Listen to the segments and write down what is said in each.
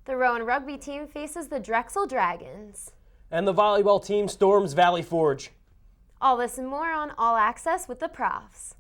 The Rowan rugby team faces the Drexel Dragons. And the volleyball team storms Valley Forge. All this and more on All Access with the Profs.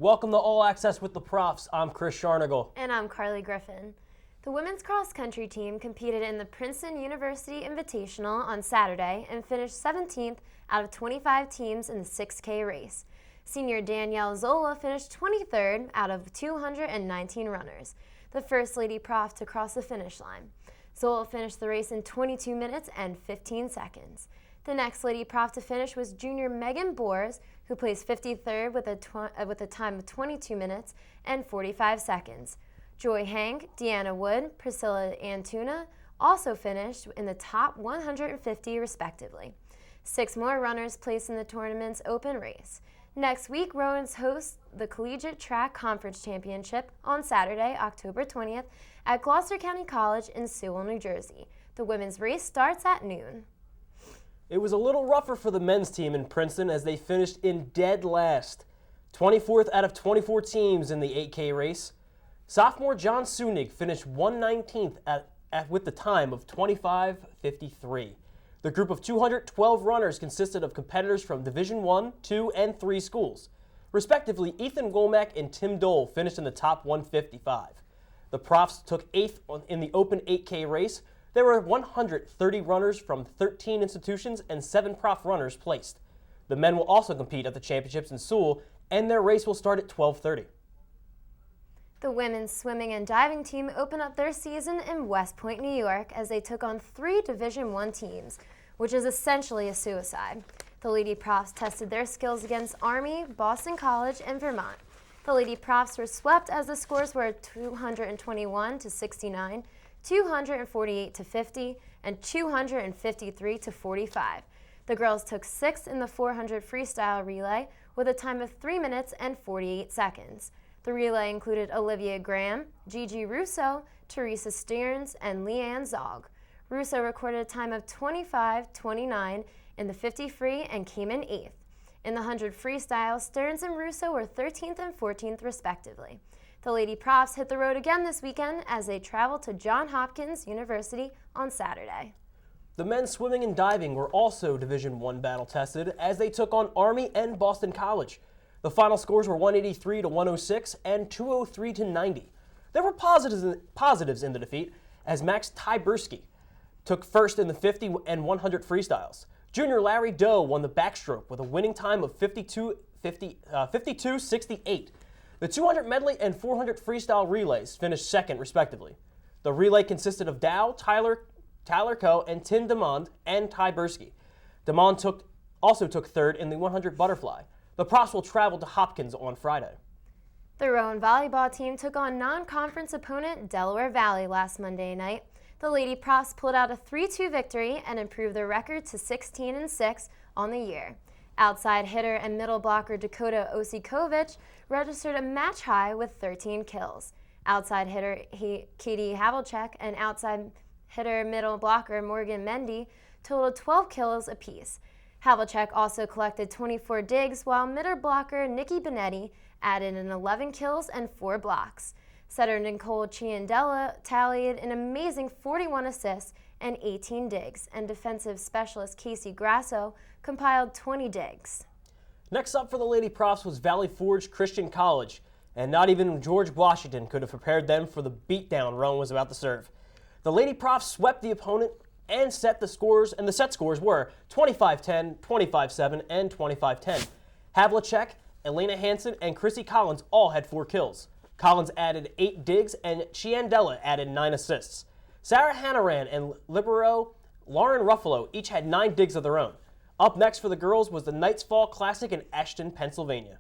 Welcome to All Access with the Profs. I'm Chris Sharnagle. And I'm Carly Griffin. The women's cross-country team competed in the Princeton University Invitational on Saturday and finished 17th out of 25 teams in the 6K race. Senior Danielle Zola finished 23rd out of 219 runners, the first lady prof to cross the finish line. Zola finished the race in 22 minutes and 15 seconds. The next lady prof to finish was junior Megan Boers, who placed 53rd with a time of 22 minutes and 45 seconds. Joy Hank, Deanna Wood, Priscilla Antuna also finished in the top 150 respectively. 6 more runners placed in the tournament's open race. Next week, Rowan's hosts the Collegiate Track Conference Championship on Saturday, October 20th at Gloucester County College in Sewell, New Jersey. The women's race starts at noon. It was a little rougher for the men's team in Princeton as they finished in dead last. 24th out of 24 teams in the 8K race. Sophomore John Sunig finished 119th with the time of 25:53. The group of 212 runners consisted of competitors from Division I, II, and III schools. Respectively, Ethan Womack and Tim Dole finished in the top 155. The Profs took 8th in the open 8K race. There were 130 runners from 13 institutions and 7 prof runners placed. The men will also compete at the championships in Sewell, and their race will start at 12:30. The women's swimming and diving team opened up their season in West Point, New York, as they took on 3 Division I teams, which is essentially a suicide. The Lady Profs tested their skills against Army, Boston College, and Vermont. The Lady Profs were swept as the scores were 221-69, 248-50, and 253-45. The girls took 6th in the 400 freestyle relay with a time of 3 minutes and 48 seconds. The relay included Olivia Graham, Gigi Russo, Teresa Stearns, and Leanne Zog. Russo recorded a time of 25:29 in the 50 free and came in 8th. In the 100 freestyle, Stearns and Russo were 13th and 14th respectively. The Lady Profs hit the road again this weekend as they traveled to Johns Hopkins University on Saturday. The men's swimming and diving were also Division I battle tested as they took on Army and Boston College. The final scores were 183-106 and 203-90. There were positives in the defeat as Max Tyberski took first in the 50 and 100 freestyles. Junior Larry Doe won the backstroke with a winning time of 52-68. The 200 medley and 400 freestyle relays finished second, respectively. The relay consisted of Dow, Tyler Coe, and Tim DeMond and Tyberski. DeMond also took third in the 100 butterfly. The Profs will travel to Hopkins on Friday. The Rowan volleyball team took on non-conference opponent Delaware Valley last Monday night. The Lady Profs pulled out a 3-2 victory and improved their record to 16-6 on the year. Outside hitter and middle blocker Dakota Osikovic registered a match high with 13 kills. Outside hitter Katie Havlicek and outside hitter middle blocker Morgan Mendy totaled 12 kills apiece. Havlicek also collected 24 digs, while middle blocker Nikki Benetti added in 11 kills and 4 blocks. Setter Nicole Ciandella tallied an amazing 41 assists and 18 digs, and defensive specialist Casey Grasso compiled 20 digs. Next up for the Lady Profs was Valley Forge Christian College, and not even George Washington could have prepared them for the beatdown Rowan was about to serve. The Lady Profs swept the opponent and set the scores, and the set scores were 25-10, 25-7, and 25-10. Havlicek, Elena Hansen, and Chrissy Collins all had 4 kills. Collins added 8 digs, and Ciandella added 9 assists. Sarah Hannaran and libero Lauren Ruffalo each had 9 digs of their own. Up next for the girls was the Knights Fall Classic in Ashton, Pennsylvania.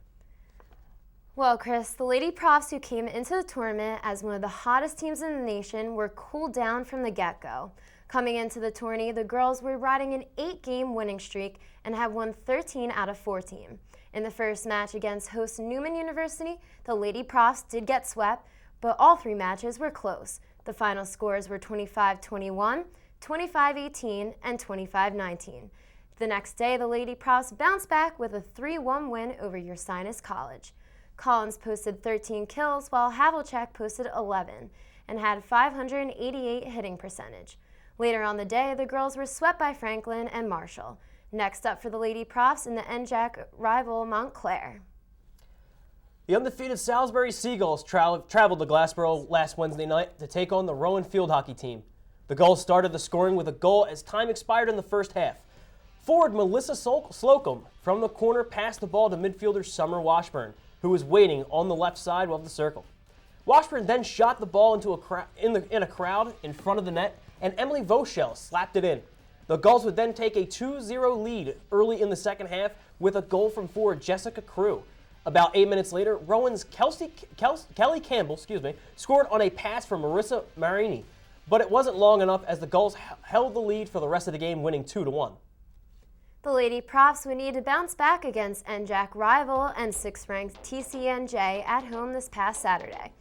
Well, Chris, the Lady Profs who came into the tournament as one of the hottest teams in the nation were cooled down from the get-go. Coming into the tourney, the girls were riding an 8-game winning streak and had won 13 out of 14. In the first match against host Rowan University, the Lady Profs did get swept, but all 3 matches were close. The final scores were 25-21, 25-18, and 25-19. The next day, the Lady Profs bounced back with a 3-1 win over Ursinus College. Collins posted 13 kills, while Havlicek posted 11 and had 588 hitting percentage. Later on the day, the girls were swept by Franklin and Marshall. Next up for the Lady Profs in the NJAC rival Montclair. The undefeated Salisbury Seagulls traveled to Glassboro last Wednesday night to take on the Rowan field hockey team. The Gulls started the scoring with a goal as time expired in the first half. Forward Melissa Slocum from the corner passed the ball to midfielder Summer Washburn, who was waiting on the left side of the circle. Washburn then shot the ball into a crowd in front of the net, and Emily Voschel slapped it in. The Gulls would then take a 2-0 lead early in the second half with a goal from forward Jessica Crew. About 8 minutes later, Rowan's Kelly Campbell scored on a pass from Marissa Marini, but it wasn't long enough as the Gulls held the lead for the rest of the game, winning 2-1. The Lady Profs would need to bounce back against NJAC rival and 6th-ranked TCNJ at home this past Saturday.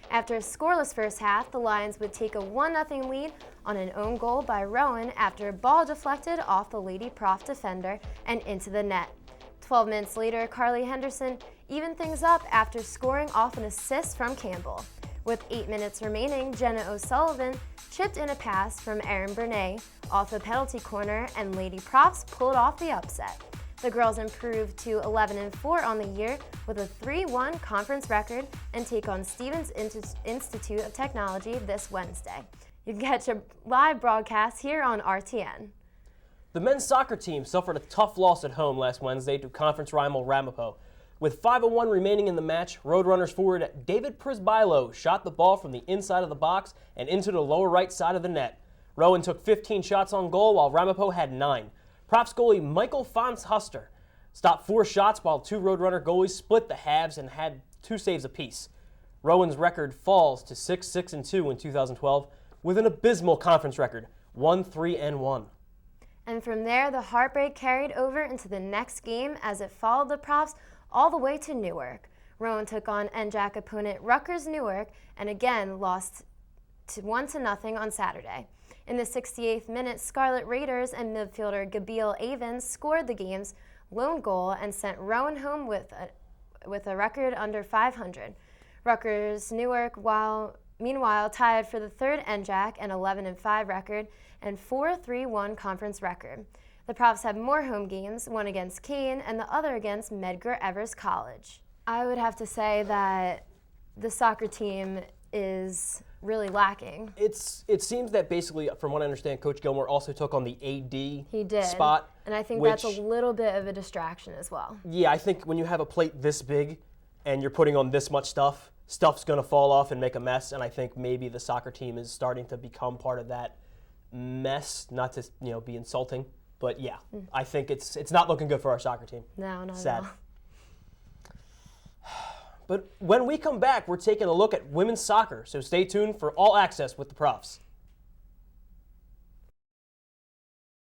After a scoreless first half, the Lions would take a 1-0 lead on an own goal by Rowan after a ball deflected off the Lady Prof defender and into the net. 12 minutes later, Carly Henderson evened things up after scoring off an assist from Campbell. With 8 minutes remaining, Jenna O'Sullivan chipped in a pass from Erin Bernay off the penalty corner, and Lady Profs pulled off the upset. The girls improved to 11-4 on the year with a 3-1 conference record and take on Stevens Institute of Technology this Wednesday. You can catch a live broadcast here on RTN. The men's soccer team suffered a tough loss at home last Wednesday to conference rival Ramapo. With 5:01 remaining in the match, Roadrunners forward David Prisbilo shot the ball from the inside of the box and into the lower right side of the net. Rowan took 15 shots on goal while Ramapo had 9. Props goalie Michael Fons-Huster stopped 4 shots while 2 Roadrunner goalies split the halves and had 2 saves apiece. Rowan's record falls to 6-6-2 in 2012 with an abysmal conference record, 1-3-1. And from there, the heartbreak carried over into the next game as it followed the Profs all the way to Newark. Rowan took on NJAC opponent Rutgers Newark and again lost 1-0 on Saturday. In the 68th minute, Scarlet Raiders and midfielder Gabrielle Avens scored the game's lone goal and sent Rowan home with a record under 500. Rutgers Newark, meanwhile, tied for the 3rd NJAC and 11-5 record and 4-3-1 conference record. The Profs had more home games, one against Kane and the other against Medgar Evers College. I would have to say that the soccer team is really lacking. It seems that basically, from what I understand, Coach Gilmore also took on the AD spot. And I think that's a little bit of a distraction as well. Yeah, I think when you have a plate this big and you're putting on this much stuff's going to fall off and make a mess, and I think maybe the soccer team is starting to become part of that mess, not to be insulting, but yeah, I think it's not looking good for our soccer team. No, not sad. at all. But when we come back, we're taking a look at women's soccer, so stay tuned for All Access with the Profs.